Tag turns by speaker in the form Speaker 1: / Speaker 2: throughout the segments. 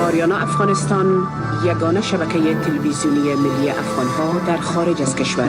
Speaker 1: آریانا افغانستان، یگانه شبکه تلویزیونی ملی افغانها در خارج از کشور.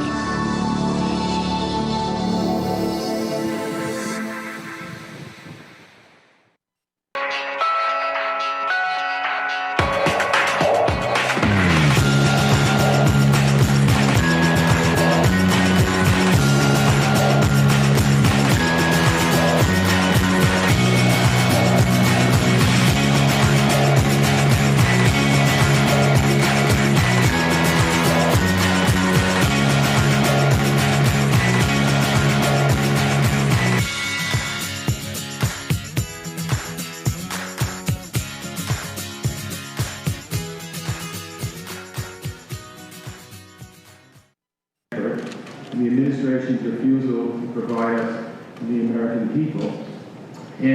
Speaker 2: The administration's refusal to provide us, the American people,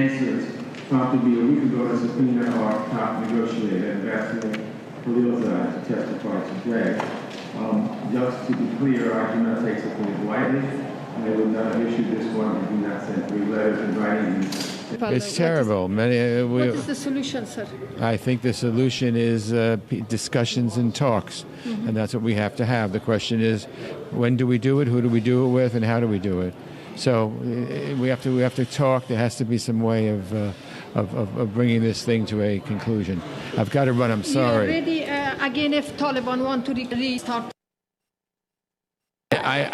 Speaker 2: answers prompted me a week ago to subpoena our top negotiator, Ambassador Khalilzad, to testify today. Just to be clear, I do not take subpoenas lightly, and I would not have issued this one if we not sent 3 letters in writing.
Speaker 3: It's terrible.
Speaker 4: What is the solution, sir?
Speaker 3: I think the solution is discussions and talks, and that's what we have to have. The question is, when do we do it, who do we do it with, and how do we do it? So we have to talk. There has to be some way of bringing this thing to a conclusion. I've got to run. I'm sorry.
Speaker 4: You're ready again if Taliban want to restart?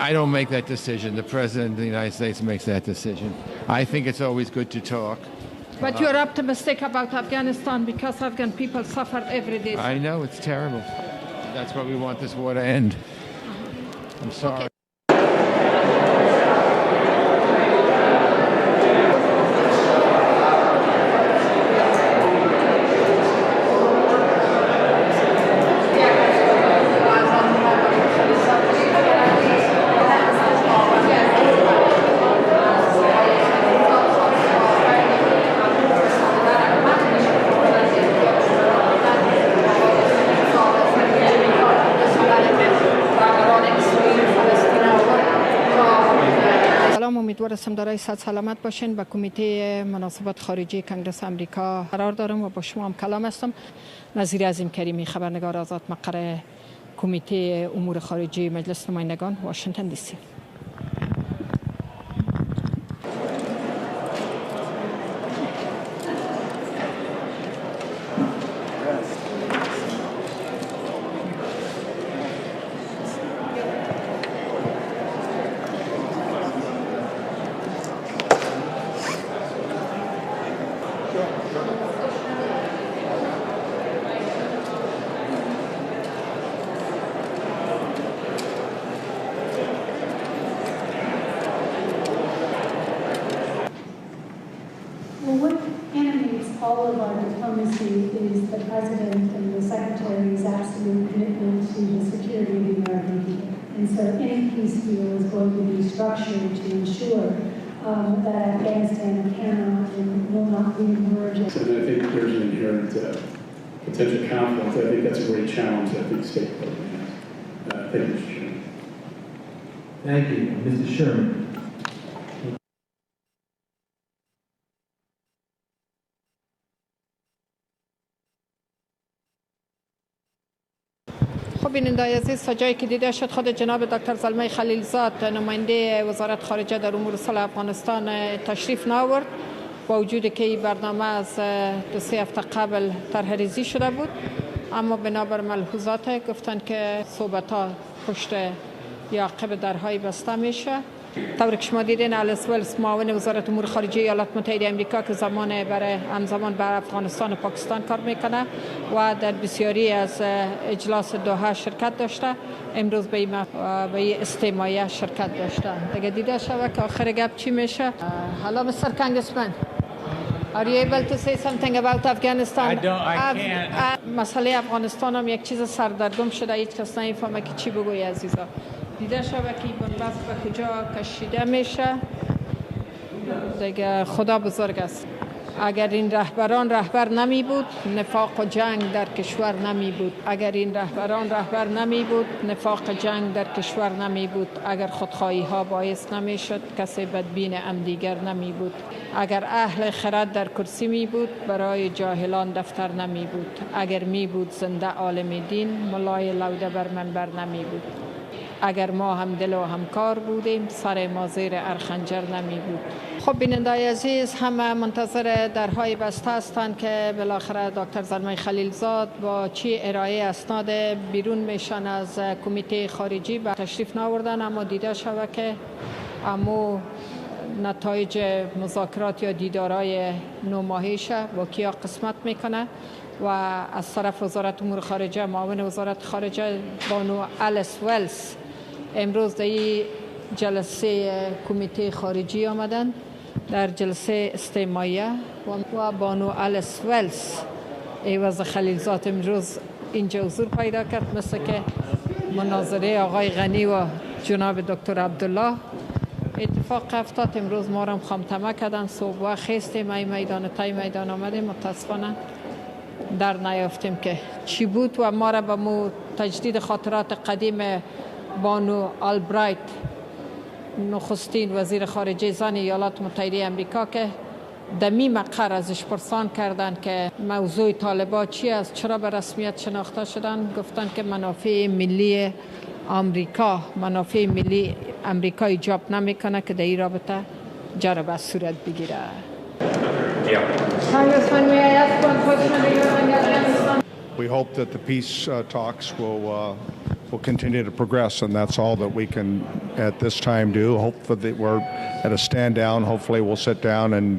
Speaker 3: I don't make that decision. The President of the United States makes that decision. I think it's always good to talk.
Speaker 4: But you're optimistic about Afghanistan because Afghan people suffer every day.
Speaker 3: I know, it's terrible. That's why we want this war to end. I'm sorry.
Speaker 4: Okay. امیدوارم دارای صحت سلامت باشین. با کمیته مناسبات خارجی کنگره امریکا قرار دارم و با شما هم کلام هستم. نظیر عظیم کریمی، خبرنگار آزاد، مقر کمیته امور خارجی مجلس نمایندگان، واشنگتن دی سی.
Speaker 5: What animates all of our diplomacy is the President and the Secretary's absolute commitment to the security of the American people. And so any peace deal is going to be structured to ensure that Afghanistan cannot and will not re-emerge.
Speaker 6: And I think there's an inherent potential conflict. I think that's a great challenge that the State Department has. Thank you, Mr. Chairman.
Speaker 7: Thank you. Mr. Sherman.
Speaker 4: خب بیننده عزیز، تا جایی که دیده شد خود جناب دکتر زلمه خلیلزاد نماینده وزارت خارجه در امور صلح افغانستان تشریف نآورد، با وجودی که این برنامه از 2-3 هفته قبل طرح‌ریزی شده بود، اما بنابر ملحوظات گفتند که صحبت‌ها پشت یا عقب درهای بسته میشه. طوری که شما دیدین، الیس ولز معاون وزارت امور خارجه ایالات متحده آمریکا که همزمان بر افغانستان و پاکستان کار میکنه و در بسیاری از اجلاس دوحه شرکت داشته، امروز به این استماعیه شرکت داشته. دیگه دیده شود که آخر گپ چی میشه. Hello, Mr. Congressman. Are you able to say something about Afghanistan?
Speaker 8: I can't.
Speaker 4: مسئله افغانستان هم یک چیز سردرگم شده، هیچ کس نمیفهمه که چی بگوی عزیزا. دیده شود که این بنبست به کجا کشیده میشه. دیگه خدا بزرگ است. اگر این رهبران رهبر نمی بود نفاق و جنگ در کشور نمی بود. اگر این رهبران رهبر نمی بود نفاق جنگ در کشور نمی بود. اگر خودخواهی ها باعث نمی شد کسی بدبین هم دیگر نمی بود. اگر اهل خرد در کرسی می بود برای جاهلان دفتر نمی بود. اگر می بود زنده عالم دین ملای لوده بر منبر نمی بود. اگر ما هم دل و همکار بودیم سر ما زیر ارخنجر نمی بود. خب بینندای عزیز، همه منتظر درهای بسته هستند که بالاخره دکتر زلمه خلیلزاد با چی ارائه اسناد بیرون میشن از کمیته خارجی به تشریف ناوردن، اما دیده شود که امو نتایج مذاکرات یا دیدارهای نوماهیش با کیا قسمت میکنه و از طرف وزارت امور خارجه معاون وزارت خارجه بانو الیس ولز امروز در این جلسه کمیته خارجی آمدن، در جلسه استماعیه و بانو الیس ولز عوض خلیلزاد امروز اینجا حضور پیدا کرد، مثل که مناظره آقای غنی و جناب دکتر عبدالله اتفاق افتاد. امروز ما را خامتمه کردن، صبح خیستیم ای میدان تای میدان آمدیم، متاسفانه در نیافتیم که چی بود و ما را به مو تجدید خاطرات قدیم بانو آلبرایت نخستین وزیر خارجه زن ایالات متحده امریکا که دمی مقر ازش پرسان کردن که موضوع طالبان چی است، چرا به رسمیت شناخته شدن، گفتن که منافع ملی آمریکا، منافع ملی امریکا ایجاب نمیکنه که در این رابطه جربه صورت بگیره. Congressman, may I ask one question regarding Afghanistan?
Speaker 8: We hope that the peace talks will continue to progress, and that's all that we can at this time do. Hopefully we're at a stand down. Hopefully we'll sit down and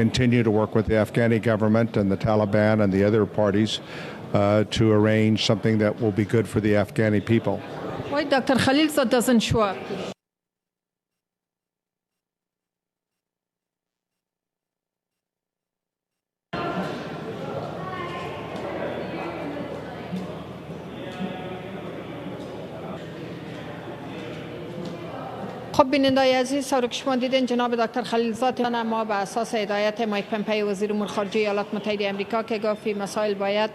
Speaker 8: continue to work with the Afghani government and the Taliban and the other parties to arrange something that will be good for the Afghani people.
Speaker 4: Why Dr. Khalilzad doesn't show up? خب بینندای عزیز، سوار که شما دیدین جناب دکتر خلیلزاد ما به اساس هدایت مایک پمپئی وزیر امور خارجه ایالات متحده آمریکا که گفت مسائل باید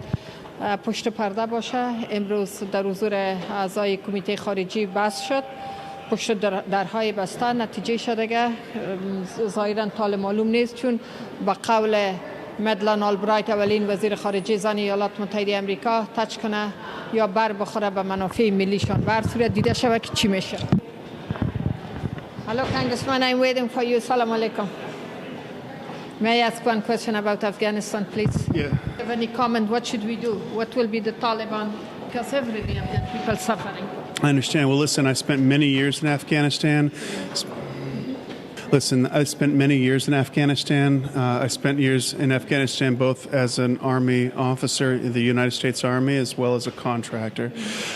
Speaker 4: پشت پرده باشه، امروز در حضور اعضای کمیته خارجی بحث شد، پشت درهای بسته. نتیجه شده که ظاهرا طال معلوم نیست، چون با قول مدلن آلبرایت اولین وزیر خارجه زن ایالات متحده آمریکا تچ کنه یا بر بخوره به منافع ملیشان، بر صورت دیده شود که چی میشه. Hello, Congressman, I'm waiting for you. Assalamu alaikum. May I ask one question about Afghanistan, please?
Speaker 6: Yeah.
Speaker 4: Have any comment? What should we do? What will be the Taliban? Because every day there are people suffering.
Speaker 9: I understand. Well, listen, I spent many years in Afghanistan. I spent many years in Afghanistan. I spent years in Afghanistan both as an Army officer in the United States Army as well as a contractor.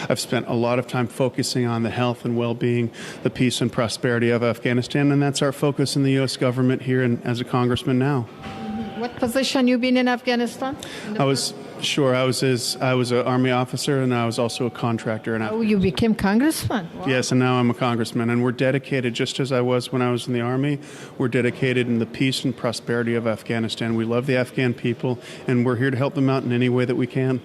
Speaker 9: I've spent a lot of time focusing on the health and well-being, the peace and prosperity of Afghanistan, and that's our focus in the U.S. government here and as a congressman now.
Speaker 4: What position you been in Afghanistan?
Speaker 9: I was an Army officer, and I was also a contractor in Afghanistan.
Speaker 4: Oh, you became congressman? Wow.
Speaker 9: Yes, and now I'm a congressman, and we're dedicated, just as I was when I was in the Army, we're dedicated in the peace and prosperity of Afghanistan. We love the Afghan people, and we're here to help them out in any way that we can.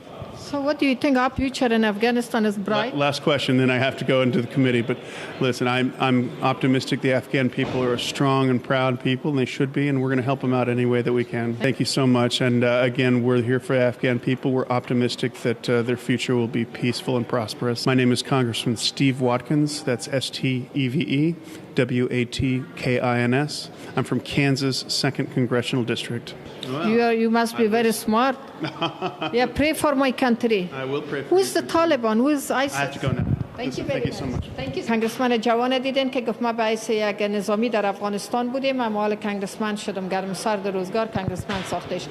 Speaker 4: So what do you think our future in Afghanistan is bright?
Speaker 9: Last question, then I have to go into the committee. But listen, I'm optimistic the Afghan people are a strong and proud people, and they should be, and we're going to help them out any way that we can. Thank you so much. And again, we're here for Afghan people. We're optimistic that their future will be peaceful and prosperous. My name is Congressman Steve Watkins. That's S-T-E-V-E. W-A-T-K-I-N-S. I'm from Kansas, 2nd Congressional District. Wow.
Speaker 4: You must be very smart. Yeah, pray for my country.
Speaker 9: I will pray for
Speaker 4: Who is the Taliban? Who is ISIS?
Speaker 9: I have to go now.
Speaker 4: Thank you
Speaker 9: Thank
Speaker 4: very
Speaker 9: you so
Speaker 4: much.
Speaker 9: much.
Speaker 4: Thank you. کنگرسمن جوان دیدین که گفت ما به حیث یک نظامی در افغانستان بودیم، اما حال کنگرسمن شدم، گرم سرد روزگار کنگرسمن ساختش.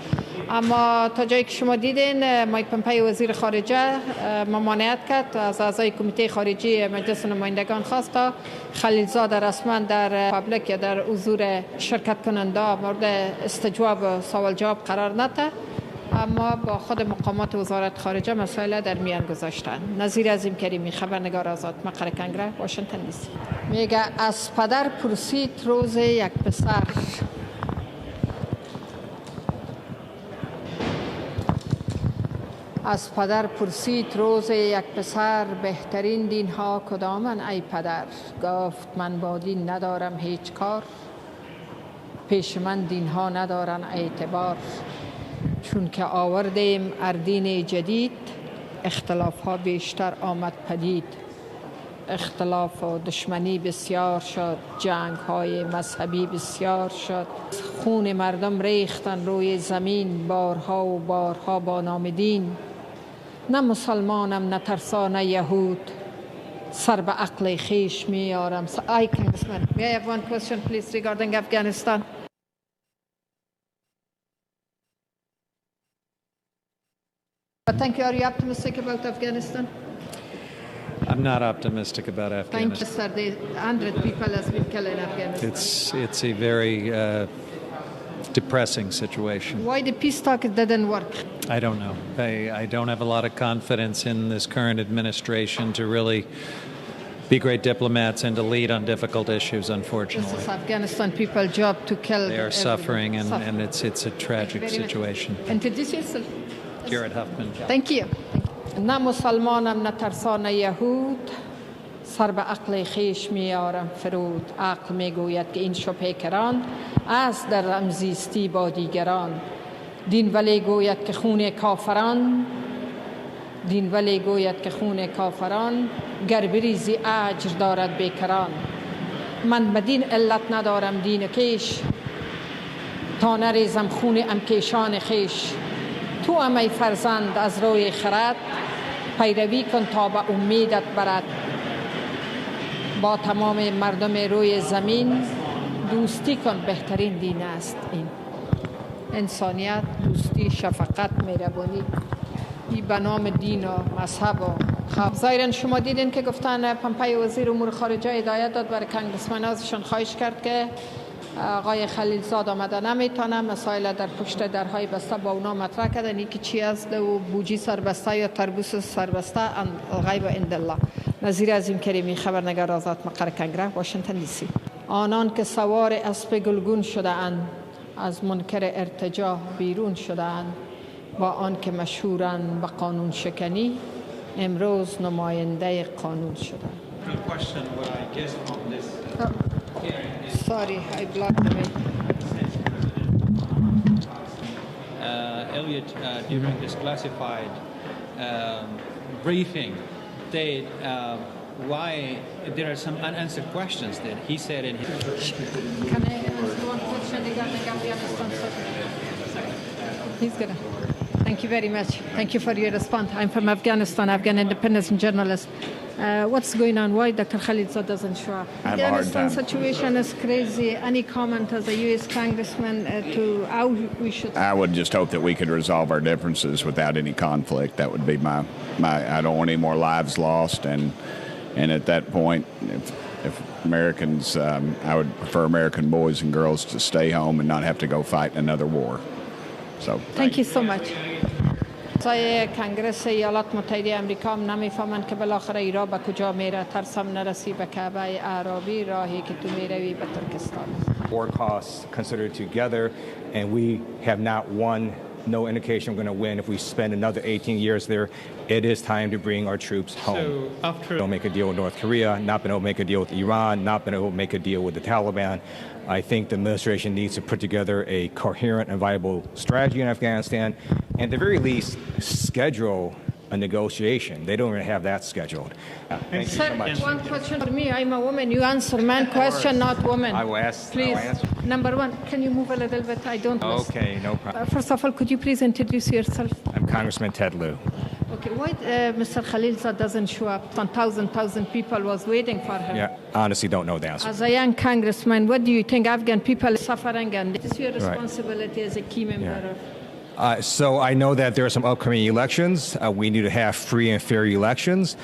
Speaker 4: اما تا جایی که شما دیدین مایک پمپئی وزیر خارجه ممانعت کرد، از اعضای کمیته خارجی مجلس نمایندگان خواست تا خلیلزاد رسما در پابلیک یا در حضور شرکت کننده مورد استجواب و سوال جواب قرار نده، اما با خود مقامات وزارت خارجه مسائل در میان گذاشتن. نظیر عظیم کریمی، خبرنگار آزاد، مقر کنگره، واشنگتن دی سی. میگه از پدر پرسید روز یک پسر از پدر پرسید روز یک پسر بهترین دین ها کدامن ای پدر؟ گفت من با دین ندارم هیچ کار، پیش من دین ها ندارن اعتبار. چون که آوردیم اردین جدید، اختلاف ها بیشتر آمد پدید. اختلاف و دشمنی بسیار شد، جنگ های مذهبی بسیار شد. خون مردم ریختن روی زمین، بارها و بارها با نام دین. نه مسلمانم نه ترسا نه یهود، سر به عقل خیش میارم. I, Congressman, may I have one question please regarding Afghanistan? Thank you. Are you optimistic about Afghanistan?
Speaker 10: I'm not optimistic about Afghanistan.
Speaker 4: Thank you, sir. The 100 people has been killed in Afghanistan.
Speaker 10: It's a very depressing situation.
Speaker 4: Why the peace talk didn't work?
Speaker 10: I don't know. I don't have a lot of confidence in this current administration to really be great diplomats and to lead on difficult issues, unfortunately.
Speaker 4: This is Afghanistan people's job to kill.
Speaker 10: They are suffering, and it's a tragic situation.
Speaker 4: Introduce yourself.
Speaker 10: Jared Huffman.
Speaker 4: Thank you. نه مسلمانم نه ترسا نه یهود، سر به عقل خیش میارم فرود. عقل میگوید که این شبهه کران است در همزیستی با دیگران. دین ولی گوید که خون کافران، دین ولی گوید که خون کافران گر بریزی اجر دارد بیکران. من بدین علت ندارم دین کیش، تا نریزم خون امکیشان خیش. تو ای فرزند از روی خرد، پیروی کن تا به امیدت برد. با تمام مردم روی زمین دوستی کن، بهترین دین است این. انسانیت، دوستی، شفقت، مهربانی، این به نام دین و مذهب و خب. ظاهراً شما دیدین که گفتن پمپای وزیر امور خارجه هدایت داد برای کنگرسمن ازشان خواهش کرد که آقای خلیلزاد آمده نمیتونه مسائل در پشت درهای بسته با اونا مطرح کردن. یکی چی است و بوجی سربسته یا تربوس سربسته الغیب عند الله. نظیر عظیم کریمی، خبرنگار آزاد، مقر کنگره، واشنگتن دی سی. آنان که سوار اسب گلگون شده اند، از منکر ارتجاع بیرون شده اند. با آن که مشهورند به قانون شکنی، امروز نماینده قانون شده. Sorry, I blocked the way.
Speaker 11: Elliot, during this classified briefing, said why there are some unanswered questions that he said in his.
Speaker 4: Can I ask one question regarding Afghanistan? He's gonna. Thank you very much. Thank you for your response. I'm from Afghanistan, Afghan independence journalist. What's going on? Why Dr. Khalilzad doesn't show up?
Speaker 12: I have a hard time.
Speaker 4: The situation is crazy. Any comment as a U.S. congressman to how we should...
Speaker 12: I would just hope that we could resolve our differences without any conflict. That would be my I don't want any more lives lost. And at that point, if Americans, I would prefer American boys and girls to stay home and not have to go fight another war. So
Speaker 4: thank you so much. سای کنگرس ایالات متحده امریکا هم نمیفهمند که بالاخره ایران به کجا میره. ترسم نرسی به کعبه عربی، راهی که تو میروی به ترکستان.
Speaker 13: War costs considered together, and we have not won. No indication we're going to win if we spend another 18 years there. It is time to bring our troops home.
Speaker 11: So after
Speaker 13: don't make a deal with North Korea, not been able to make a deal with Iran, not been able to make a deal with the Taliban. I think the administration needs to put together a coherent and viable strategy in Afghanistan, and at the very least, schedule a negotiation. They don't even have that scheduled. Thank you so much.
Speaker 4: One question for me. I'm a woman. You answer man question, not woman.
Speaker 13: I will ask.
Speaker 4: Please.
Speaker 13: I will answer.
Speaker 4: Number one, can you move a little bit? I don't listen.
Speaker 13: Okay, no problem.
Speaker 4: First of all, could you please introduce yourself?
Speaker 13: I'm Congressman Ted Lieu.
Speaker 4: Okay, why Mr. Khalilzad doesn't show up? 1,000 people was waiting for him.
Speaker 13: Yeah, honestly don't know the answer.
Speaker 4: As a young congressman, what do you think Afghan people are suffering, and it's your responsibility as a key member of...
Speaker 13: So I know that there are some upcoming elections. We need to have free and fair elections.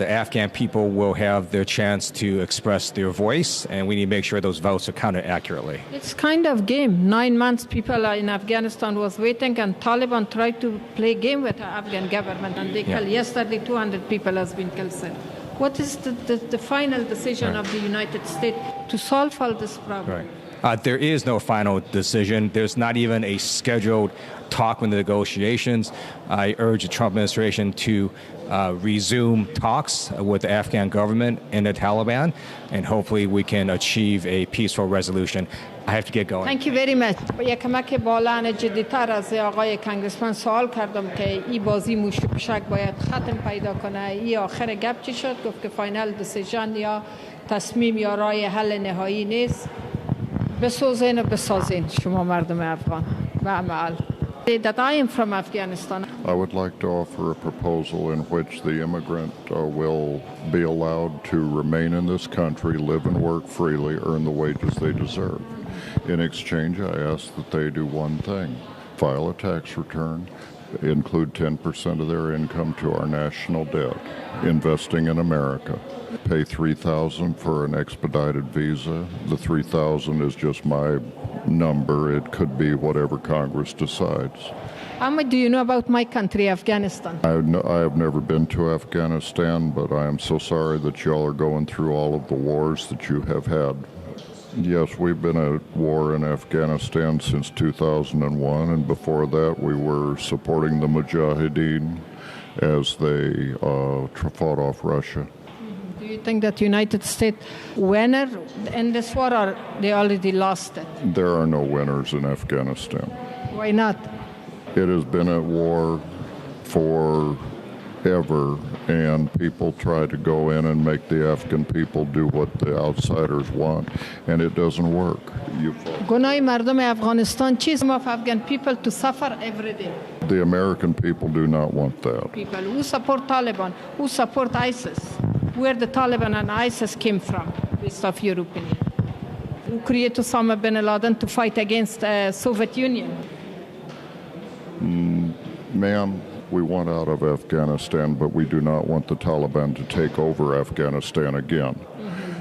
Speaker 13: The Afghan people will have their chance to express their voice, and we need to make sure those votes are counted accurately.
Speaker 4: It's kind of game. 9 months people in Afghanistan was waiting, and Taliban tried to play game with the Afghan government, and they killed. Yesterday, 200 people has been killed. What is the final decision of the United States to solve all this problem?
Speaker 13: Right. There is no final decision. There's not even a scheduled talk with the negotiations. I urge the Trump administration to resume talks with the Afghan government and the Taliban, and hopefully we can achieve a peaceful resolution. I have to get going.
Speaker 4: Thank you very much. با یک کمک بالان جدی‌تر از آقای کنگرسمن سوال کردم که این بازی موش و پشک باید ختم پیدا کنه. این آخر گپ چی شد؟ گفت که فاینال دیسیژن یا تصمیم یا رای حل نهایی نیست. بسازین و بسازین شما مردم افغان و عمل. That I am from Afghanistan.
Speaker 14: I would like to offer a proposal in which the immigrant will be allowed to remain in this country, live and work freely, earn the wages they deserve. In exchange, I ask that they do one thing: file a tax return, include 10% of their income to our national debt, investing in America. Pay $3,000 for an expedited visa. The $3,000 is just my number. It could be whatever Congress decides.
Speaker 4: How much do you know about my country, Afghanistan?
Speaker 14: I have never been to Afghanistan, but I am so sorry that y'all are going through all of the wars that you have had. Yes, we've been at war in Afghanistan since 2001, and before that we were supporting the Mujahideen as they fought off Russia.
Speaker 4: Do you think that United States winner in this war, or they already lost it?
Speaker 14: There are no winners in Afghanistan.
Speaker 4: Why not?
Speaker 14: It has been at war forever, and people try to go in and make the Afghan people do what the outsiders want, and it doesn't work.
Speaker 4: گناه مردم افغانستان چیست؟ of Afghan people to suffer every day.
Speaker 14: The American people do not want that.
Speaker 4: People who support Taliban, who support ISIS, where the Taliban and ISIS came from, based of your opinion. Who created Osama bin Laden to fight against Soviet Union?
Speaker 14: Ma'am, we want out of Afghanistan, but we do not want the Taliban to take over Afghanistan again.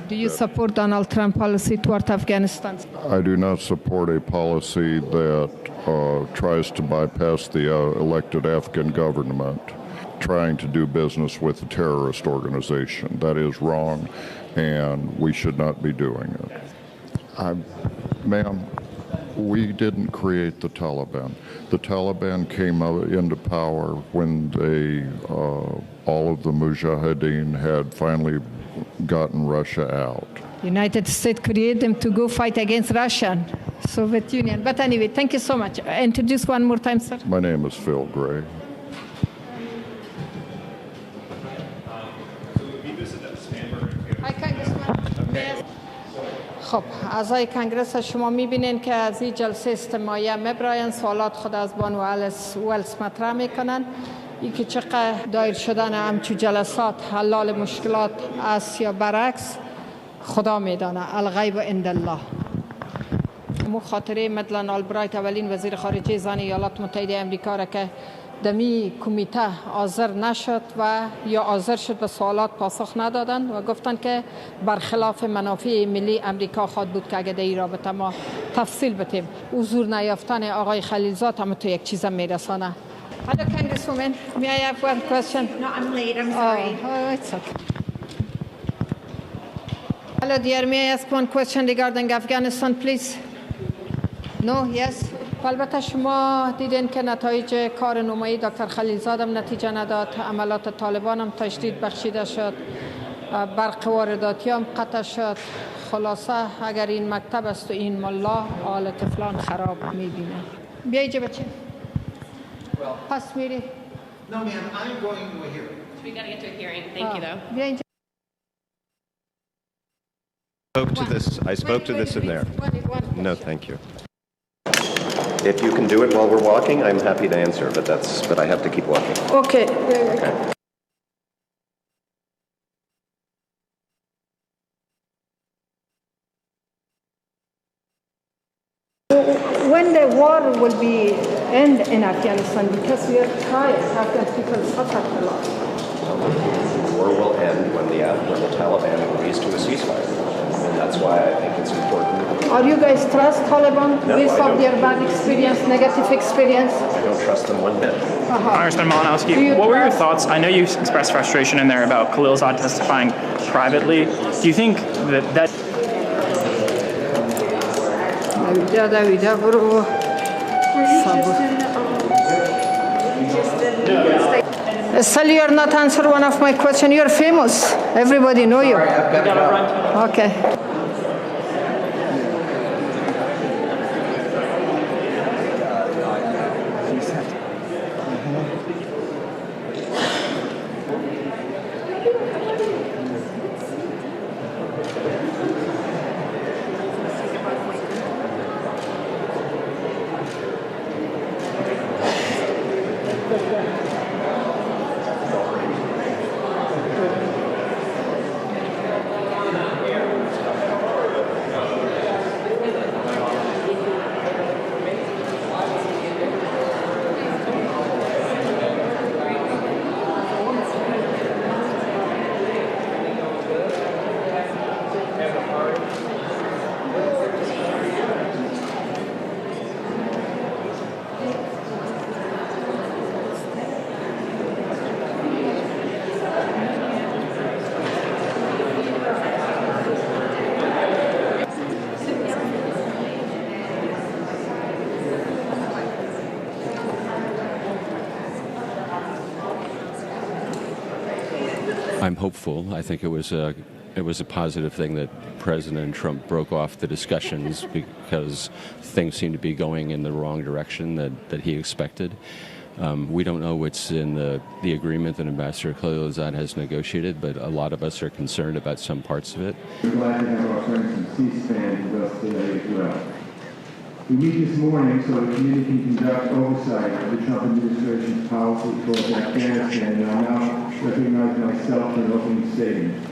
Speaker 4: Do you support Donald Trump policy toward Afghanistan?
Speaker 14: I do not support a policy that tries to bypass the elected Afghan government, trying to do business with a terrorist organization. That is wrong, and we should not be doing it. Ma'am, we didn't create the Taliban. The Taliban came into power when they, all of the Mujahideen had finally gotten Russia out.
Speaker 4: United States created them to go fight against Russia and Soviet Union. But anyway, thank you so much. Introduce one more time, sir.
Speaker 14: My name is Phil Gray.
Speaker 4: Hi, Congressman. خب اعضای کنگرس شما میبینین که از این جلسه استماعی مبراین سوالات خود از بانو ولس مطرح میکنن. این که چقدر دایر شدن همچو جلسات حلال مشکلات است یا برعکس خدا میدانه. الغیب عند الله. مو خاطره مدلن آلبرایت اولین وزیر خارجه زن ایالات متحده امریکا را که دمی کمیته حاضر نشد و یا حاضر شد به سوالات پاسخ ندادند و گفتند که برخلاف منافع ملی امریکا خواهد بود که اگر در این رابطه ما تفصیل بدیم. حضور نیافتن آقای خلیلزاد هم تو یک چیز میرسانه. Hello, Congresswoman. May I have one question?
Speaker 15: No, I'm late. I'm sorry.
Speaker 4: Oh, it's okay. Hello, dear. May I ask one question regarding Afghanistan, please? No? Yes? البته شما دیدین که نتایج کار نمایی دکتر خلیلزاد هم نتیجه نداد. عملات طالبان هم تشدید بخشیده شد. برق وارداتی هم قطع شد. خلاصه اگر این مکتب است و این ملا حال طفلان خراب میبینه. بیایید بچه. پس میری.
Speaker 15: No, ma'am, I'm going to a hearing. We got to get to a hearing. Thank you, though.
Speaker 4: بیایید.
Speaker 16: I spoke to this in there. No, thank you.
Speaker 17: If you can do it while we're walking, I'm happy to answer, but I have to keep walking.
Speaker 4: Okay. When the war will be end in Afghanistan, because we are tired, Afghan people suffer a lot.
Speaker 17: The war will end when the Taliban agrees to a ceasefire, and that's why I think it's important.
Speaker 4: Are you guys trust Taliban based on their bad experience, negative experience?
Speaker 17: I don't trust them one bit.
Speaker 18: Congressman Malinowski, what were your thoughts? I know you expressed frustration in there about Khalilzad testifying privately. Do you think that
Speaker 4: Davida, برو Still, you're not answer one of my question. You're famous. Everybody know you. Okay.
Speaker 19: I'm hopeful. I think it was a positive thing that President Trump broke off the discussions because things seem to be going in the wrong direction that he expected. We don't know what's in the agreement that Ambassador Khalilzad has negotiated, but a lot of us are concerned about some parts of it.
Speaker 2: We're glad to have our friends from C-SPAN with us today as well. We meet this morning so the committee can conduct oversight of the Trump administration's policy towards Afghanistan, and I'll now recognize myself for an opening statement.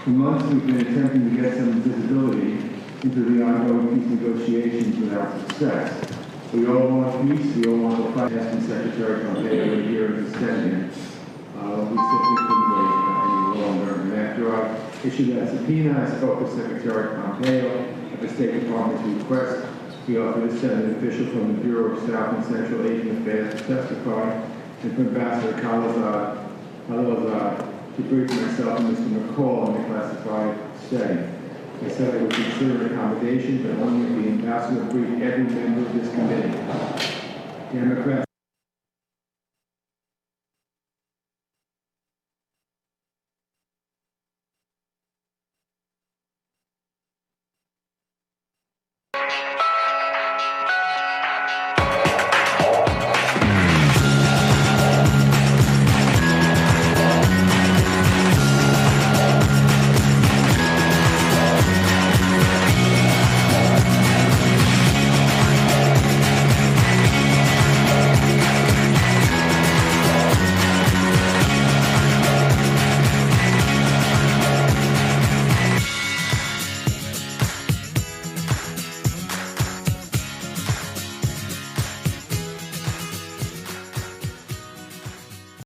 Speaker 2: For months, we've been attempting to get some visibility into the ongoing peace negotiations without success. We all want peace. We all want the President Secretary Pompeo here in the Senate. We simply couldn't wait any longer. And after I issued that subpoena, I spoke with Secretary Pompeo at the State Department's request. He offered to send an official from the Bureau of South and Central Asian Affairs to testify, and for Ambassador Khalilzad to brief myself and Mr. McCall on the classified setting. I said I would consider an accommodation, but only if the ambassador briefed every member of this committee. Democrats